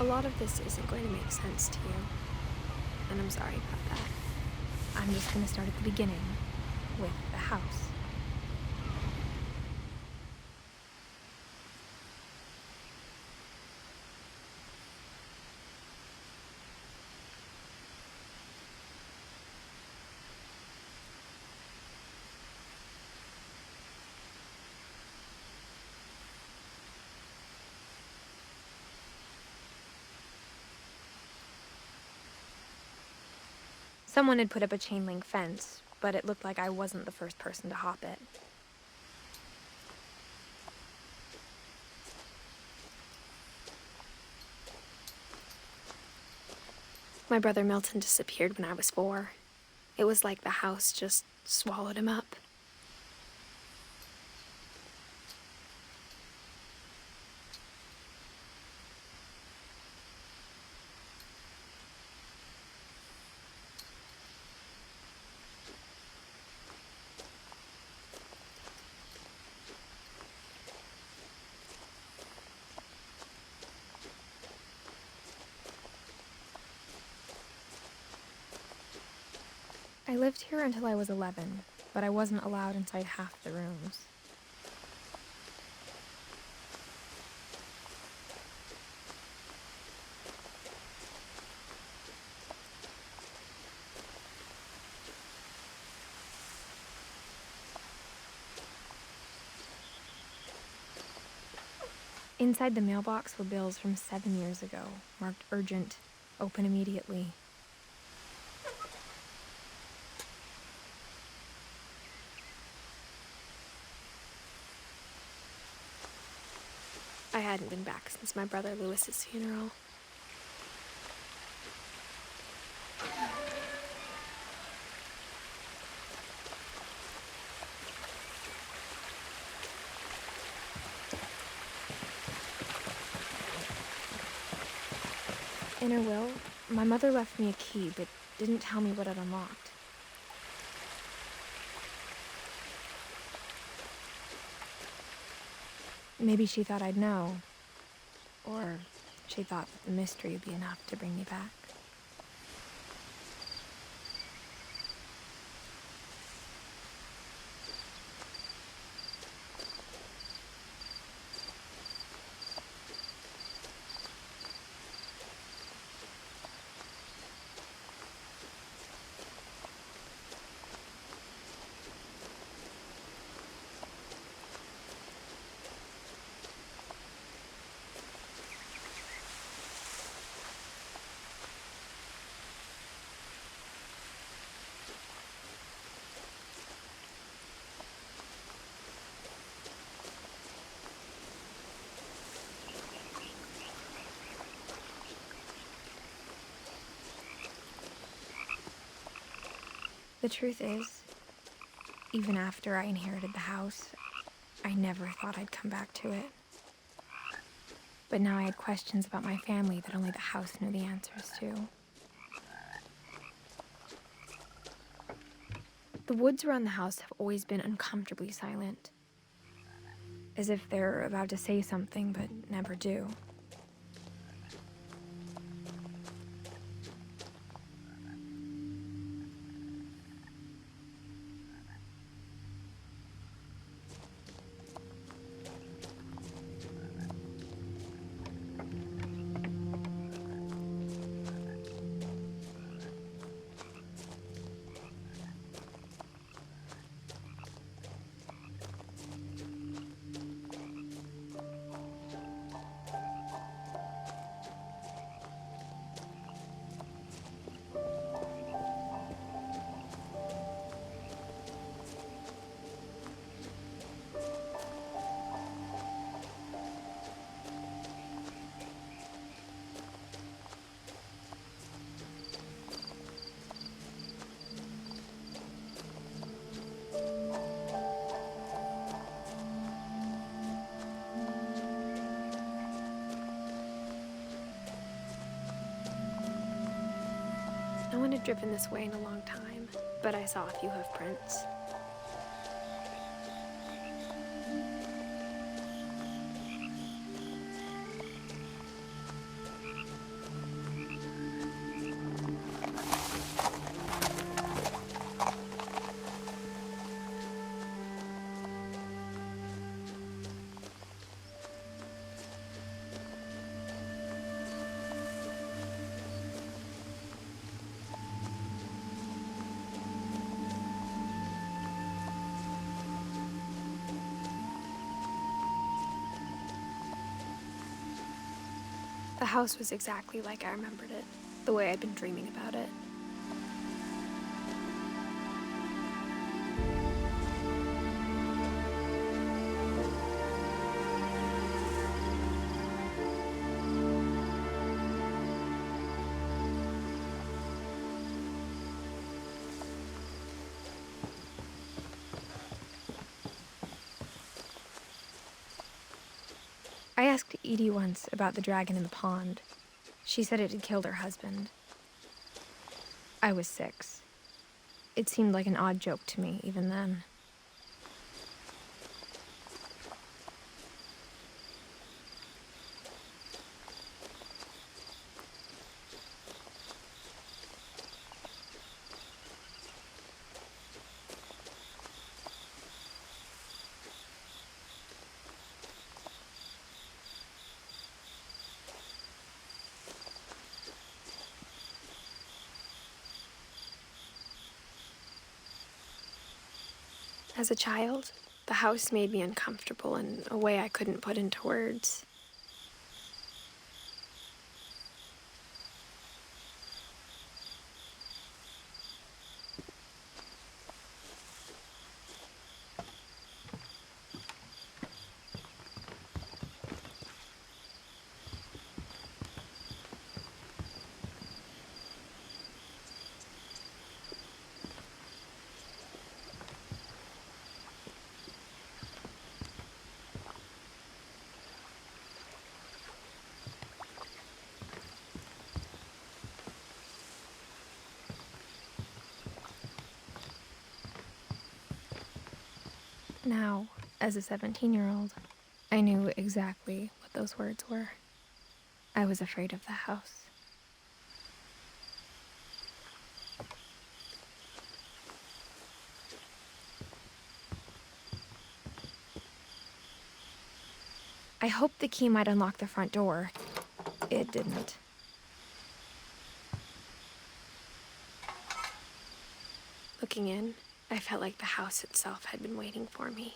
A lot of this isn't going to make sense to you, and I'm sorry about that. I'm just going to start at the beginning, with the house. Someone had put up a chain link fence, but it looked like I wasn't the first person to hop it. My brother Milton disappeared when I was 4. It was like the house just swallowed him up. I lived here until I was 11, but I wasn't allowed inside half the rooms. Inside the mailbox were bills from 7 years ago, marked urgent, open immediately. I hadn't been back since my brother Lewis's funeral. In her will, my mother left me a key, but didn't tell me what it unlocked. Maybe she thought I'd know, or she thought that the mystery would be enough to bring me back. The truth is, even after I inherited the house, I never thought I'd come back to it. But now I had questions about my family that only the house knew the answers to. The woods around the house have always been uncomfortably silent, as if they're about to say something but never do. No one had driven this way in a long time, but I saw a few hoof prints. The house was exactly like I remembered it, the way I'd been dreaming about it. I asked Edie once about the dragon in the pond. She said it had killed her husband. I was 6. It seemed like an odd joke to me, even then. As a child, the house made me uncomfortable in a way I couldn't put into words. Now, as a 17-year-old, I knew exactly what those words were. I was afraid of the house. I hoped the key might unlock the front door. It didn't. Looking in, I felt like the house itself had been waiting for me.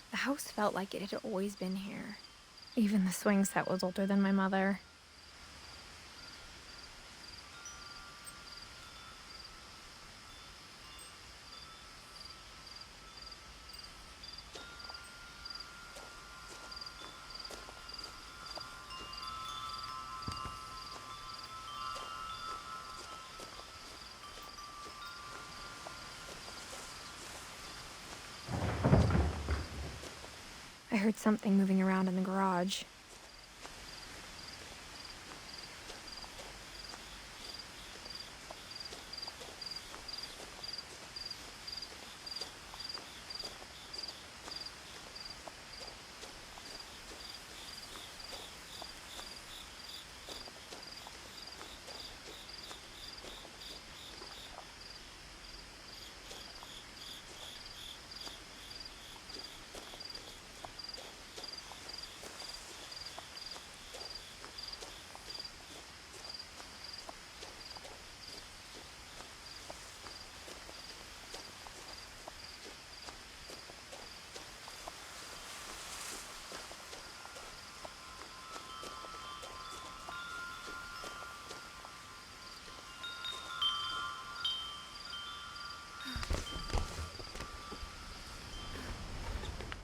The house felt like it had always been here. Even the swing set was older than my mother. I heard something moving around in the garage.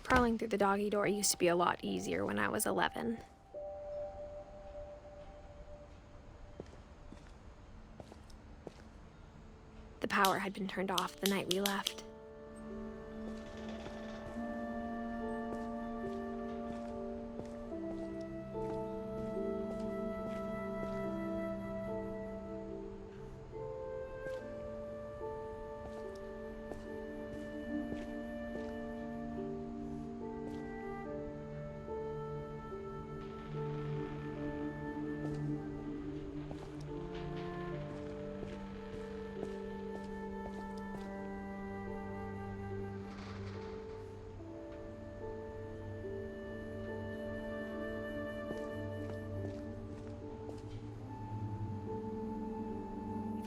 Crawling through the doggy door used to be a lot easier when I was 11. The power had been turned off the night we left.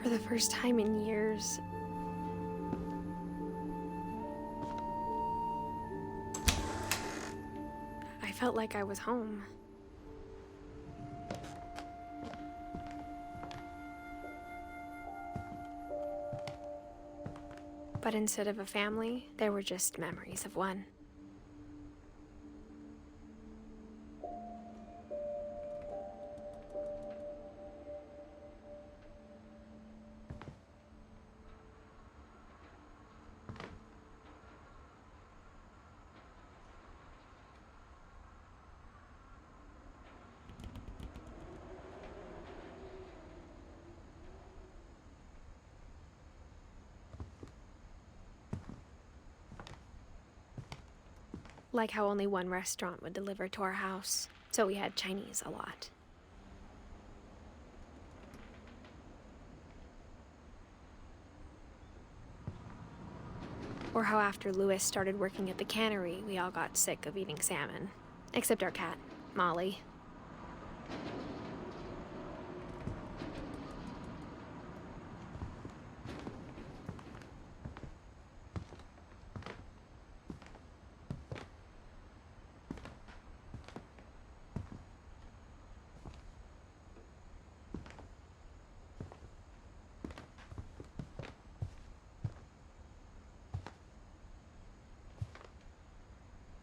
For the first time in years, I felt like I was home. But instead of a family, there were just memories of one. Like how only one restaurant would deliver to our house, so we had Chinese a lot. Or how after Louis started working at the cannery, we all got sick of eating salmon. Except our cat, Molly.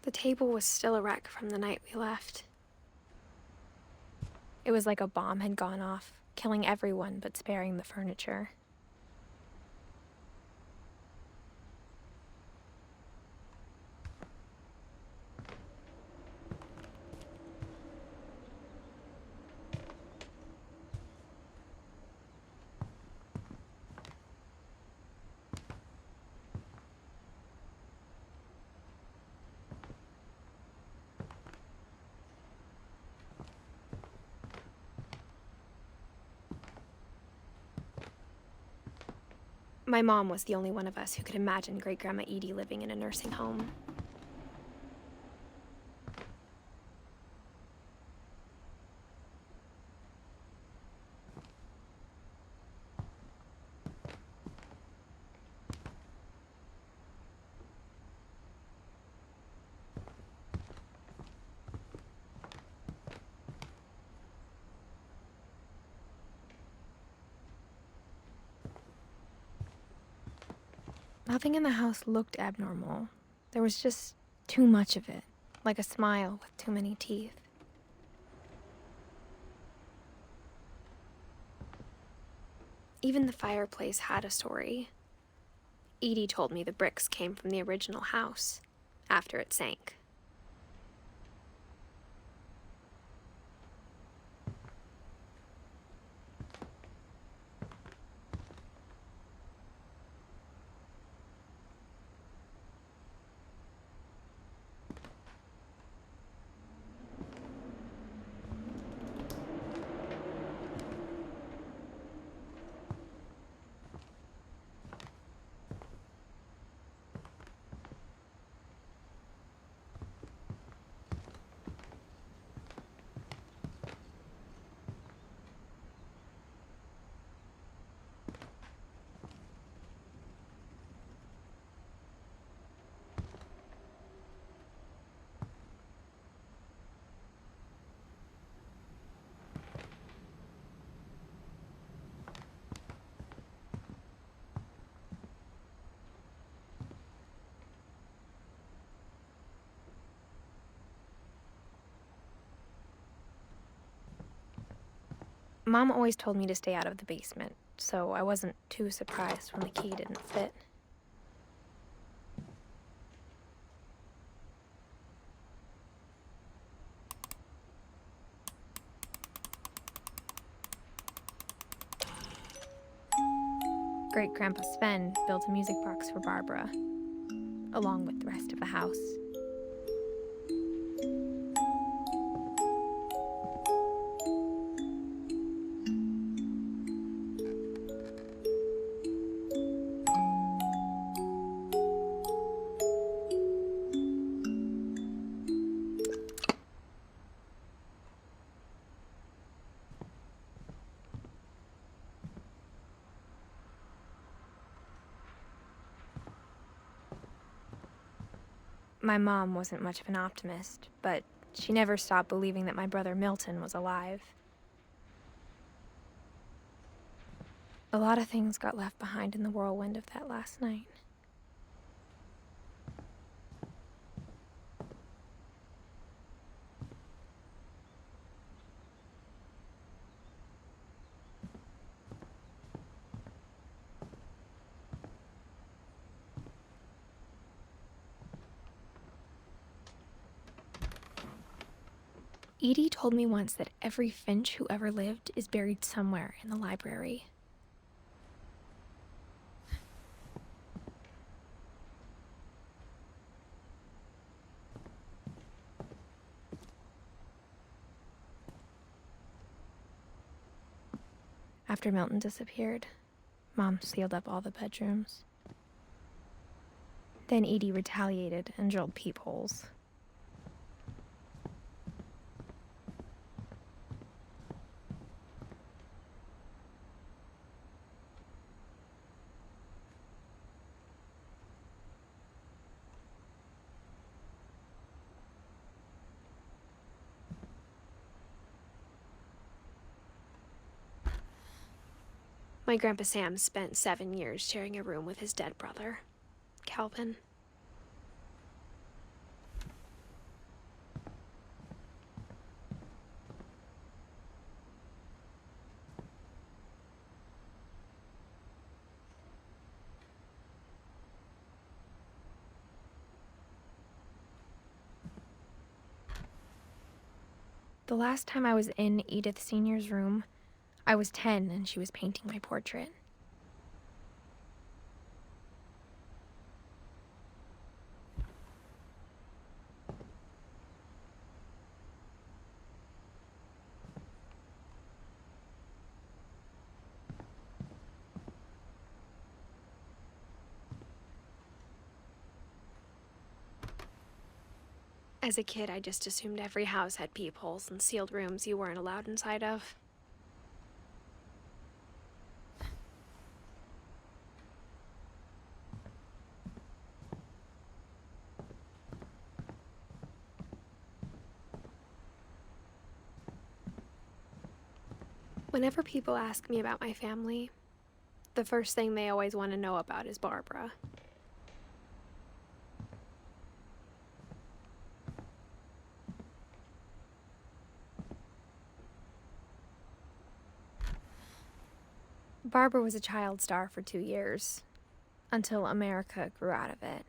The table was still a wreck from the night we left. It was like a bomb had gone off, killing everyone but sparing the furniture. My mom was the only one of us who could imagine Great-Grandma Edie living in a nursing home. Nothing in the house looked abnormal. There was just too much of it, like a smile with too many teeth. Even the fireplace had a story. Edie told me the bricks came from the original house, after it sank. Mom always told me to stay out of the basement, so I wasn't too surprised when the key didn't fit. Great-Grandpa Sven built a music box for Barbara, along with the rest of the house. My mom wasn't much of an optimist, but she never stopped believing that my brother Milton was alive. A lot of things got left behind in the whirlwind of that last night. Edie told me once that every Finch who ever lived is buried somewhere in the library. After Milton disappeared, Mom sealed up all the bedrooms. Then Edie retaliated and drilled peepholes. My Grandpa Sam spent 7 years sharing a room with his dead brother, Calvin. The last time I was in Edith Sr.'s room, I was 10 and she was painting my portrait. As a kid, I just assumed every house had peepholes and sealed rooms you weren't allowed inside of. Whenever people ask me about my family, the first thing they always want to know about is Barbara. Barbara was a child star for 2 years, until America grew out of it.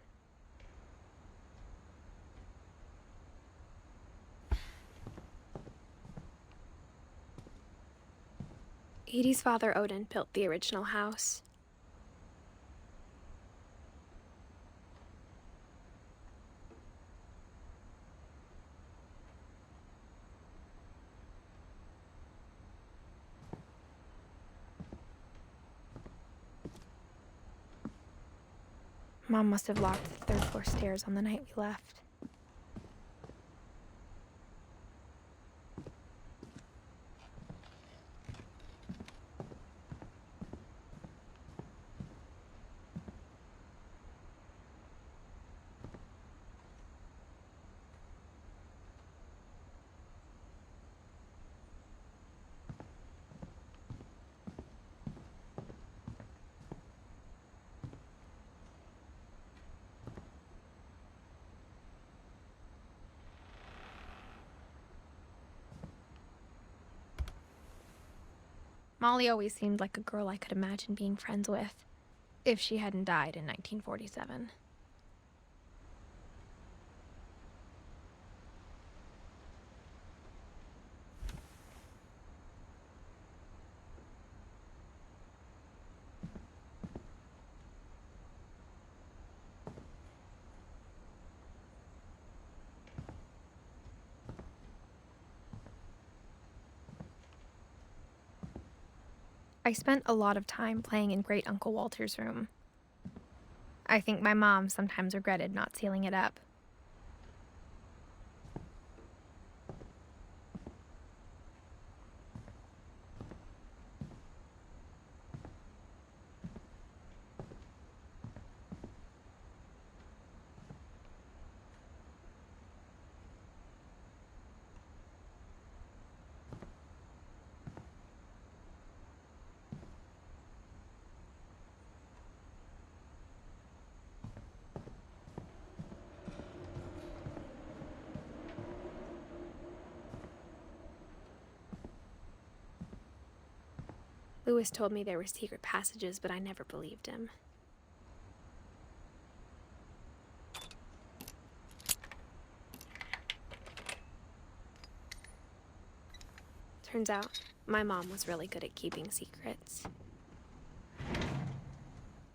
Edie's father, Odin, built the original house. Mom must have locked the third floor stairs on the night we left. Molly always seemed like a girl I could imagine being friends with, if she hadn't died in 1947. I spent a lot of time playing in Great Uncle Walter's room. I think my mom sometimes regretted not sealing it up. Lewis told me there were secret passages, but I never believed him. Turns out, my mom was really good at keeping secrets.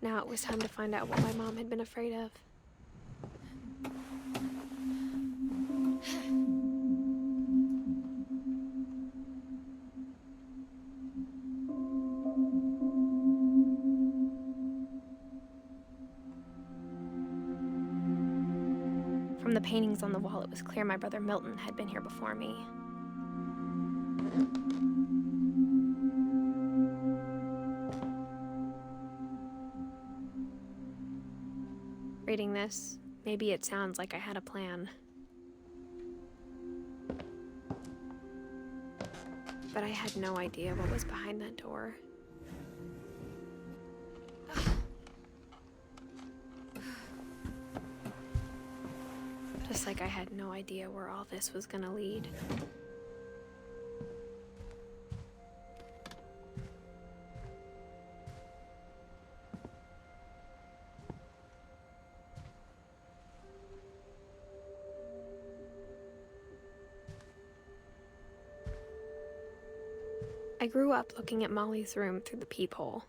Now it was time to find out what my mom had been afraid of. From the paintings on the wall, it was clear my brother Milton had been here before me. Reading this, maybe it sounds like I had a plan. But I had no idea what was behind that door. Just like I had no idea where all this was gonna lead. I grew up looking at Molly's room through the peephole.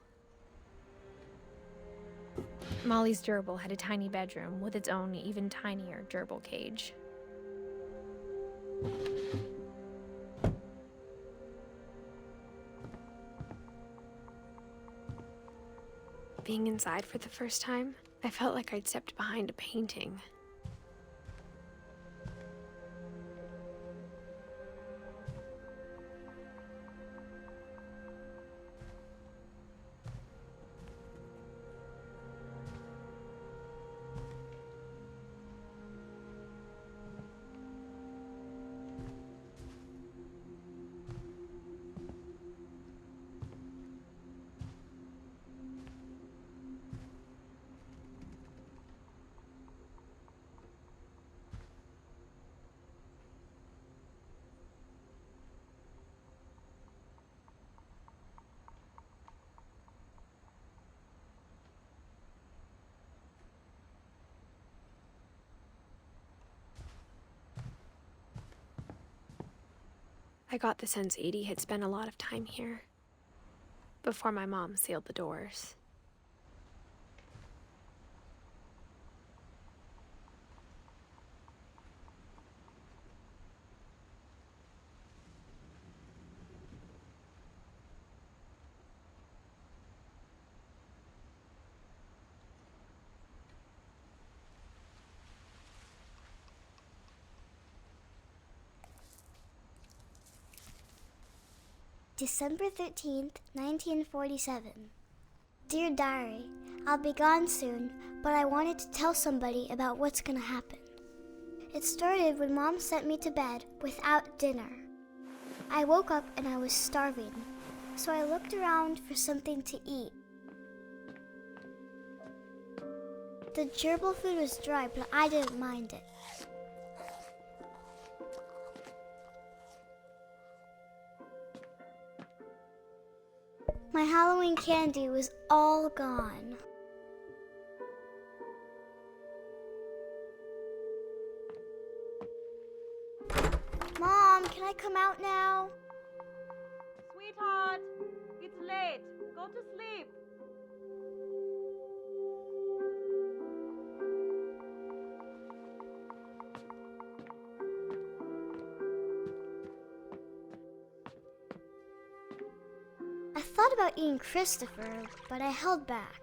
Molly's gerbil had a tiny bedroom with its own even tinier gerbil cage. Being inside for the first time, I felt like I'd stepped behind a painting. I got the sense Edie had spent a lot of time here, before my mom sealed the doors. December 13th, 1947. Dear Diary, I'll be gone soon, but I wanted to tell somebody about what's gonna happen. It started when Mom sent me to bed without dinner. I woke up and I was starving, so I looked around for something to eat. The gerbil food was dry, but I didn't mind it. Halloween candy was all gone. Mom, can I come out now? Sweetheart, it's late. Go to sleep. I thought about eating Christopher, but I held back.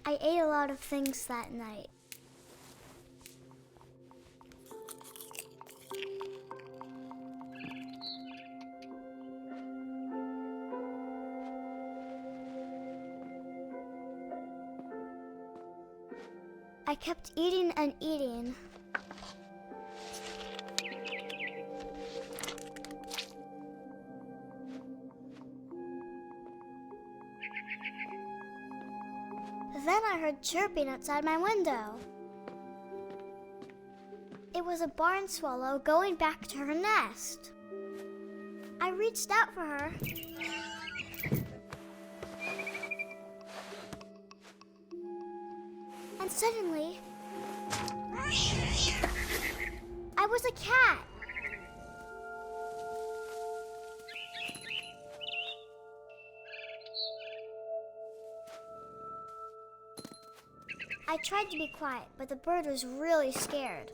I ate a lot of things that night. I kept eating and eating. Then I heard chirping outside my window. It was a barn swallow going back to her nest. I reached out for her. And suddenly, I was a cat. I tried to be quiet, but the bird was really scared.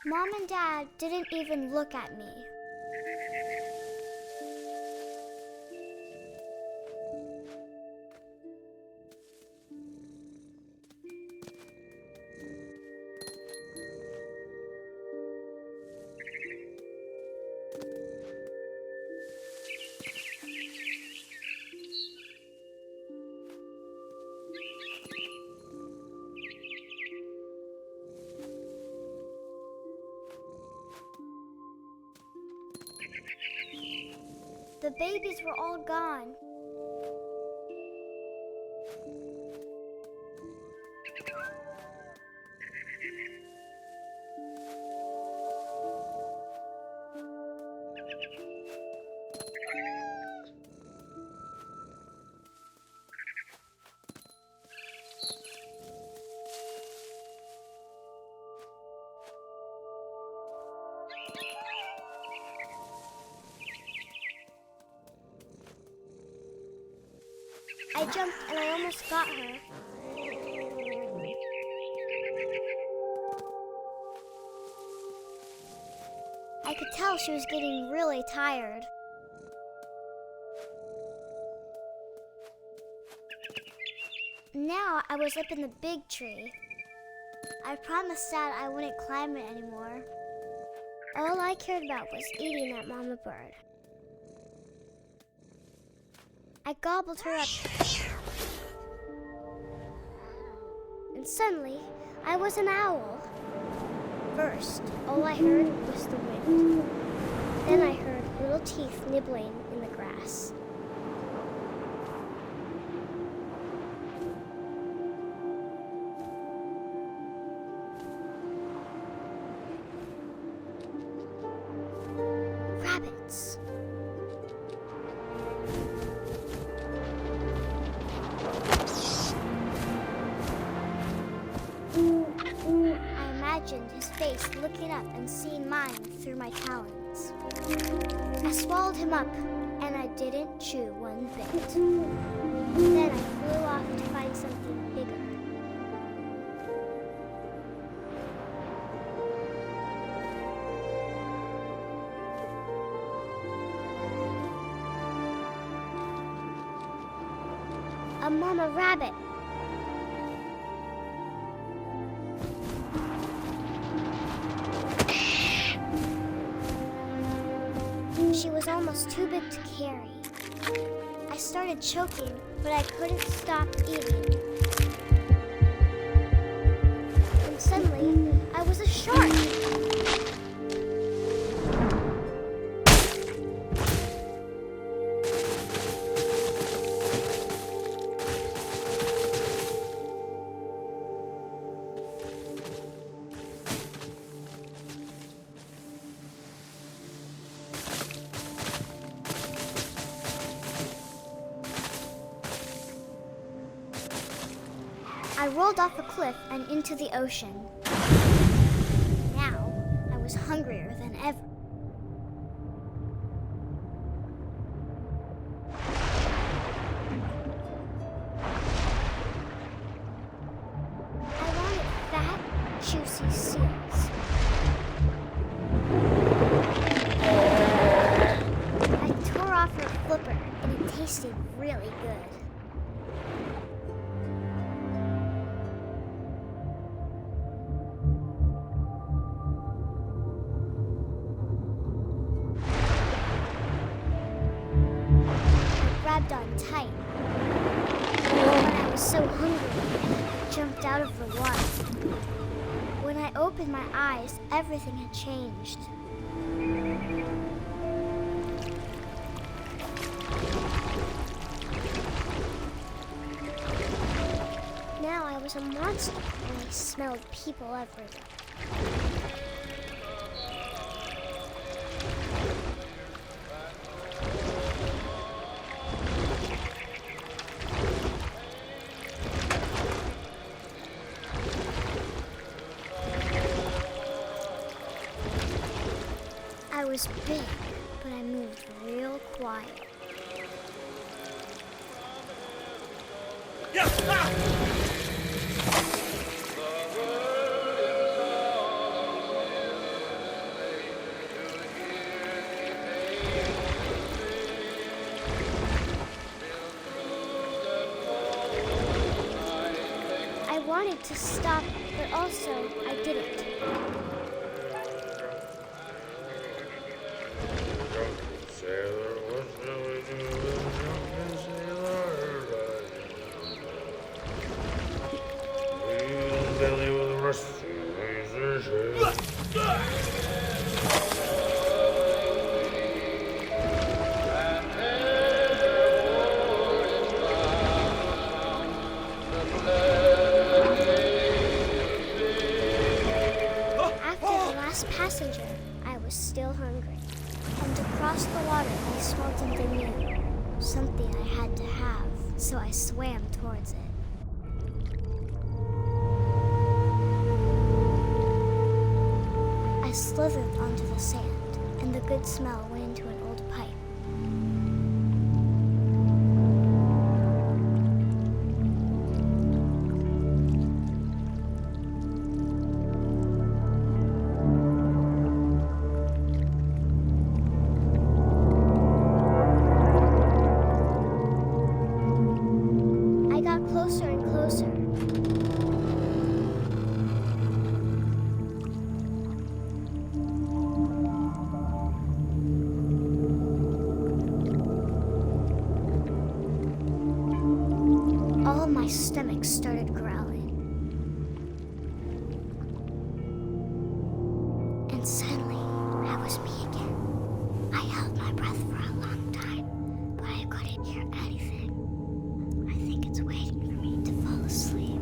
Mom and Dad didn't even look at me. The babies were all gone. I jumped and I almost got her. I could tell she was getting really tired. Now I was up in the big tree. I promised Dad I wouldn't climb it anymore. All I cared about was eating that mama bird. I gobbled her up. And suddenly, I was an owl. First, all I heard was the wind. Then I heard little teeth nibbling in the grass. Rabbits. I imagined his face looking up and seeing mine through my talons. I swallowed him up, and I didn't chew one bit. Then I flew off to find something bigger. a mama rabbit. She was almost too big to carry. I started choking, but I couldn't stop eating. And suddenly, I was a shark. I rolled off a cliff and into the ocean. Now, I was hungrier than ever. I wanted fat, juicy seals. I tore off her flipper, and it tasted really good. Grabbed on tight. But I was so hungry, I jumped out of the water. When I opened my eyes, everything had changed. Now I was a monster, and I smelled people everywhere. I was big, but I moved real quiet. I wanted to stop, but also I didn't. After the last passenger, I was still hungry. And across the water, I smelled something new. Something I had to have, so I swam towards it. I slithered onto the sand, and the good smell went into an old pipe. I got closer and closer. All my stomach started growling. And suddenly, I was me again. I held my breath for a long time, but I couldn't hear anything. I think it's waiting for me to fall asleep.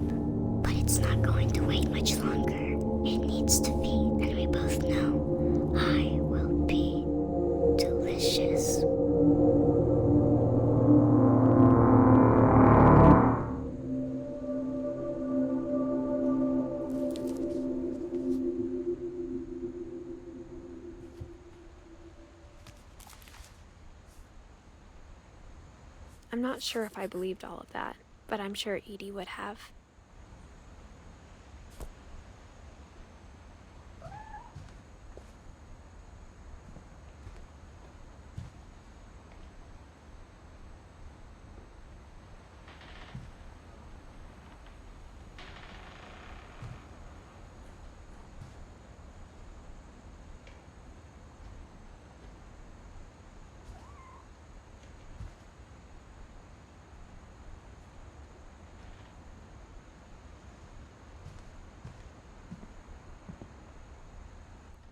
But it's not going to wait much longer. It needs to feed, and we both know I will be delicious. I'm not sure if I believed all of that, but I'm sure Edie would have.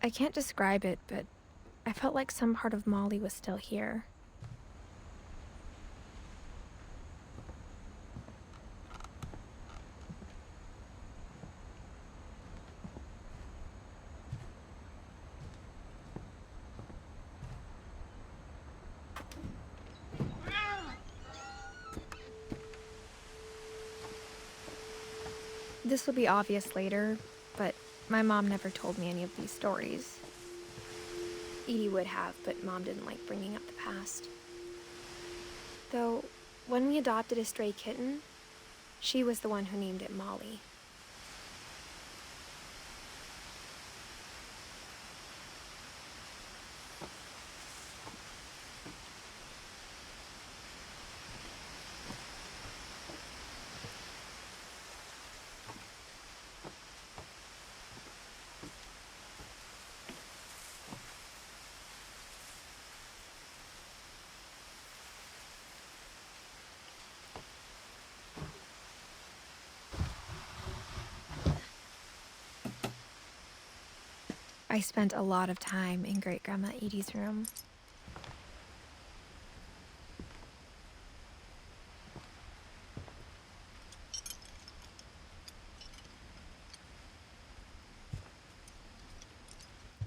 I can't describe it, but I felt like some part of Molly was still here. This will be obvious later, but my mom never told me any of these stories. Edie would have, but Mom didn't like bringing up the past. Though, when we adopted a stray kitten, she was the one who named it Molly. I spent a lot of time in Great-Grandma Edie's room.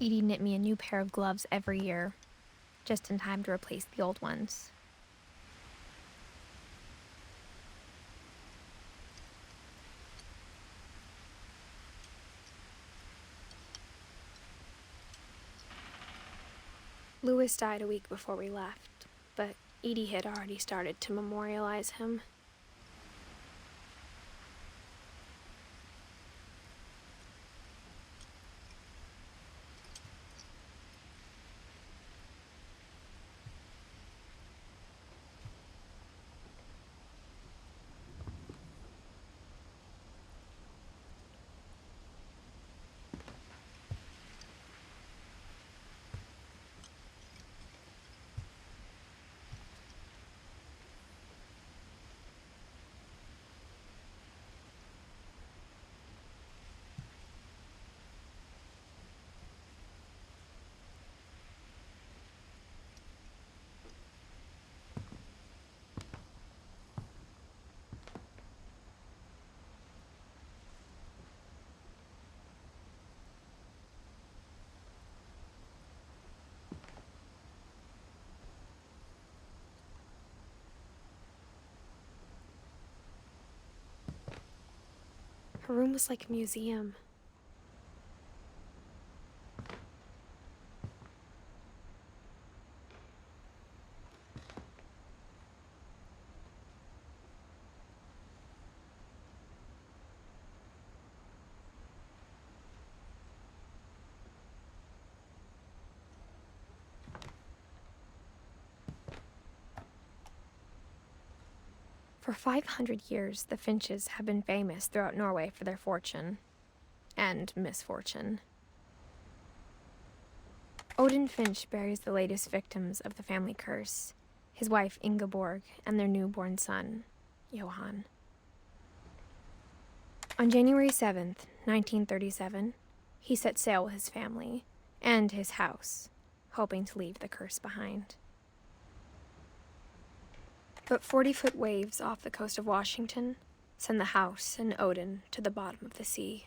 Edie knit me a new pair of gloves every year, just in time to replace the old ones. Louis died a week before we left, but Edie had already started to memorialize him. Her room was like a museum. For 500 years, the Finches have been famous throughout Norway for their fortune and misfortune. Odin Finch buries the latest victims of the family curse, his wife Ingeborg and their newborn son, Johan. On January 7th, 1937, he set sail with his family and his house, hoping to leave the curse behind. But 40-foot waves off the coast of Washington send the house and Odin to the bottom of the sea.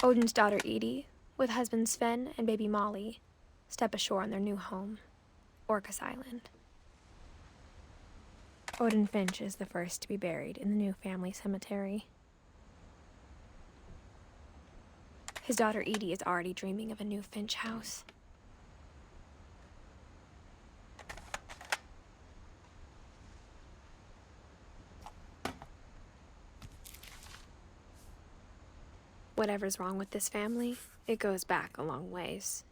Odin's daughter Edie, with husband Sven and baby Molly, step ashore on their new home, Orcas Island. Odin Finch is the first to be buried in the new family cemetery. His daughter Edie is already dreaming of a new Finch house. Whatever's wrong with this family, it goes back a long ways.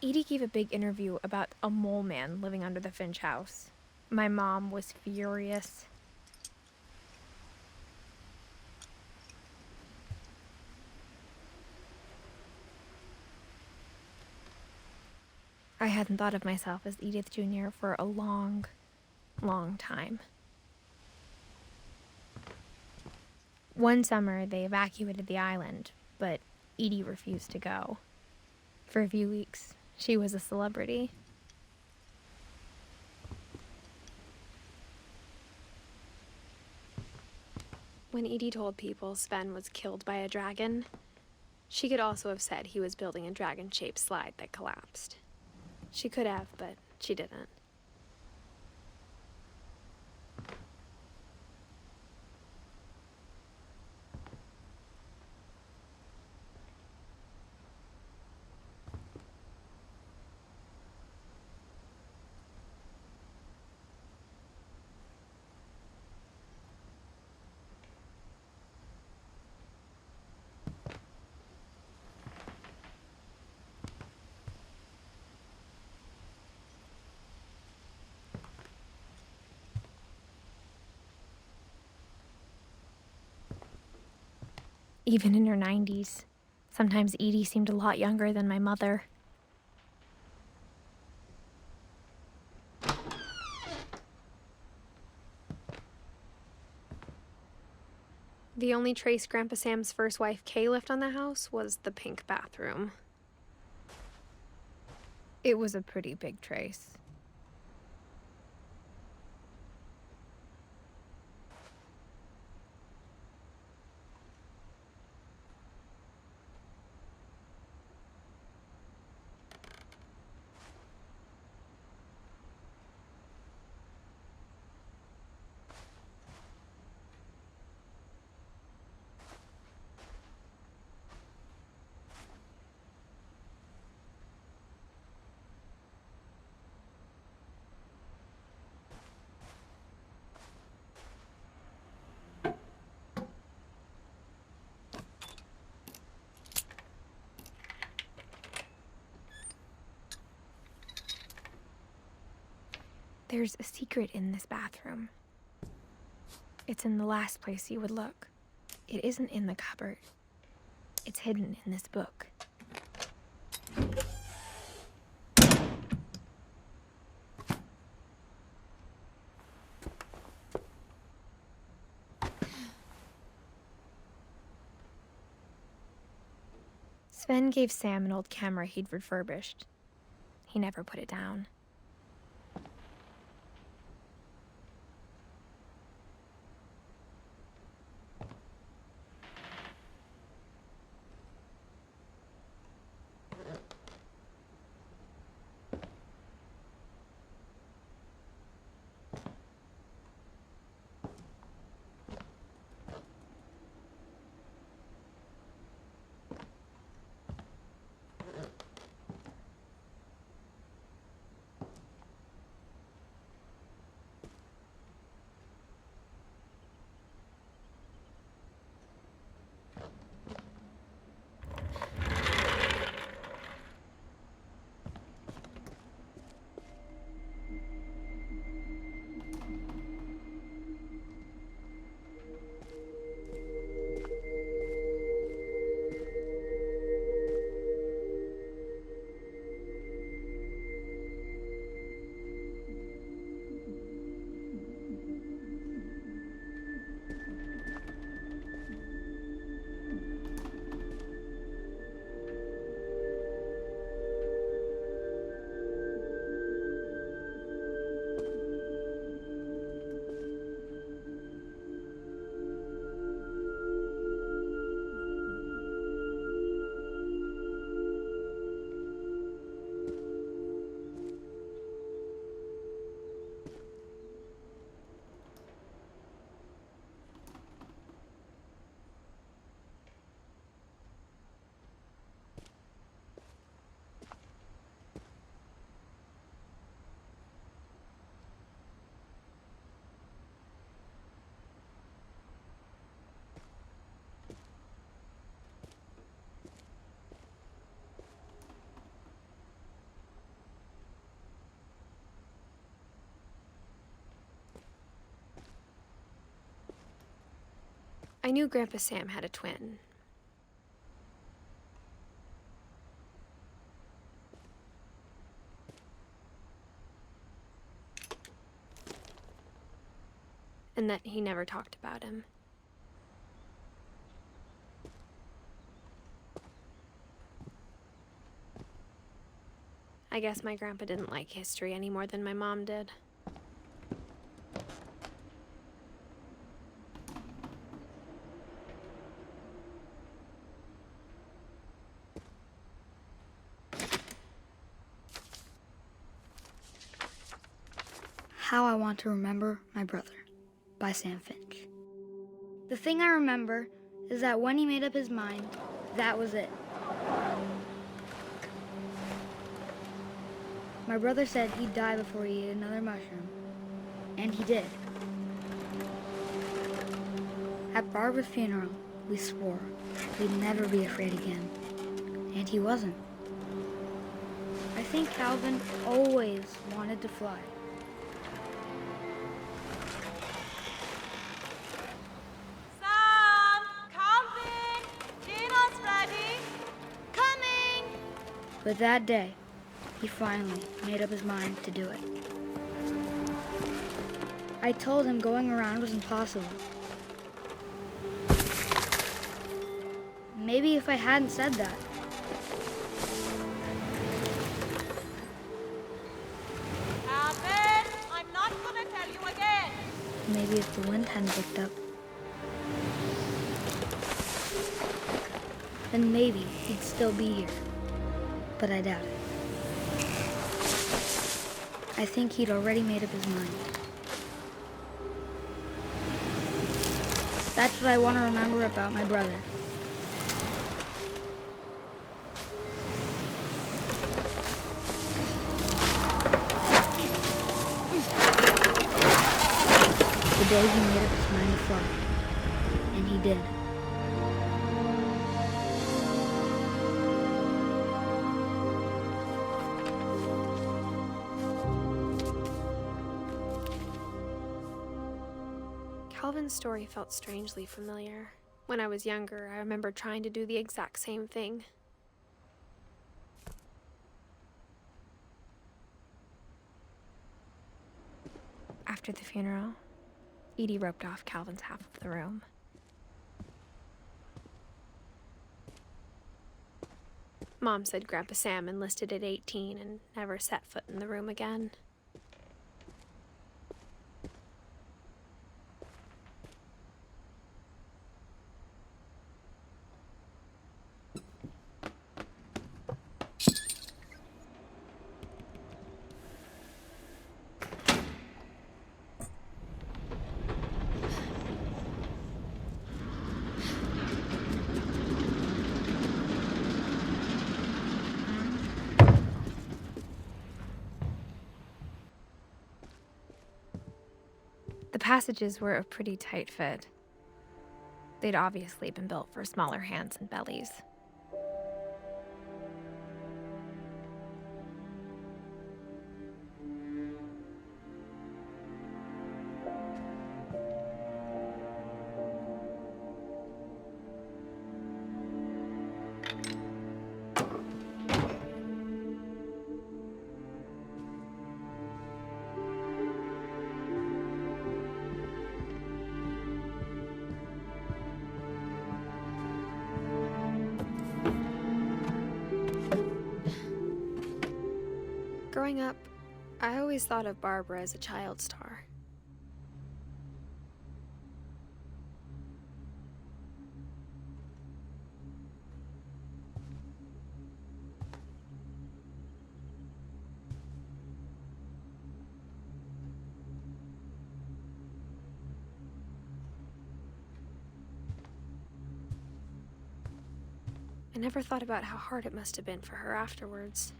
Edie gave a big interview about a mole man living under the Finch house. My mom was furious. I hadn't thought of myself as Edith Jr. for a long, long time. One summer, they evacuated the island, but Edie refused to go. For a few weeks, she was a celebrity. When Edie told people Sven was killed by a dragon, she could also have said he was building a dragon-shaped slide that collapsed. She could have, but she didn't. Even in her 90s, sometimes Edie seemed a lot younger than my mother. The only trace Grandpa Sam's first wife, Kay, left on the house was the pink bathroom. It was a pretty big trace. There's a secret in this bathroom. It's in the last place you would look. It isn't in the cupboard. It's hidden in this book. Sven gave Sam an old camera he'd refurbished. He never put it down. I knew Grandpa Sam had a twin. And that he never talked about him. I guess my grandpa didn't like history any more than my mom did. How I Want to Remember My Brother by Sam Finch. The thing I remember is that when he made up his mind, that was it. My brother said he'd die before he ate another mushroom, and he did. At Barbara's funeral, we swore we'd never be afraid again, and he wasn't. I think Calvin always wanted to fly. Sam! Calvin! Dinner's ready! Coming! But that day, he finally made up his mind to do it. I told him going around was impossible. Maybe if I hadn't said that, Calvin! I'm not gonna tell you again! maybe if the wind hadn't picked up, then maybe he'd still be here. But I doubt it. I think he'd already made up his mind. That's what I want to remember about my brother. The day he made up his mind to fly. And he did. Calvin's story felt strangely familiar. When I was younger, I remember trying to do the exact same thing. After the funeral, Edie roped off Calvin's half of the room. Mom said Grandpa Sam enlisted at 18 and never set foot in the room again. The passages were a pretty tight fit. They'd obviously been built for smaller hands and bellies. Growing up, I always thought of Barbara as a child star. I never thought about how hard it must have been for her afterwards.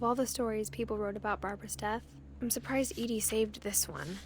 all the stories people wrote about Barbara's death, I'm surprised Edie saved this one.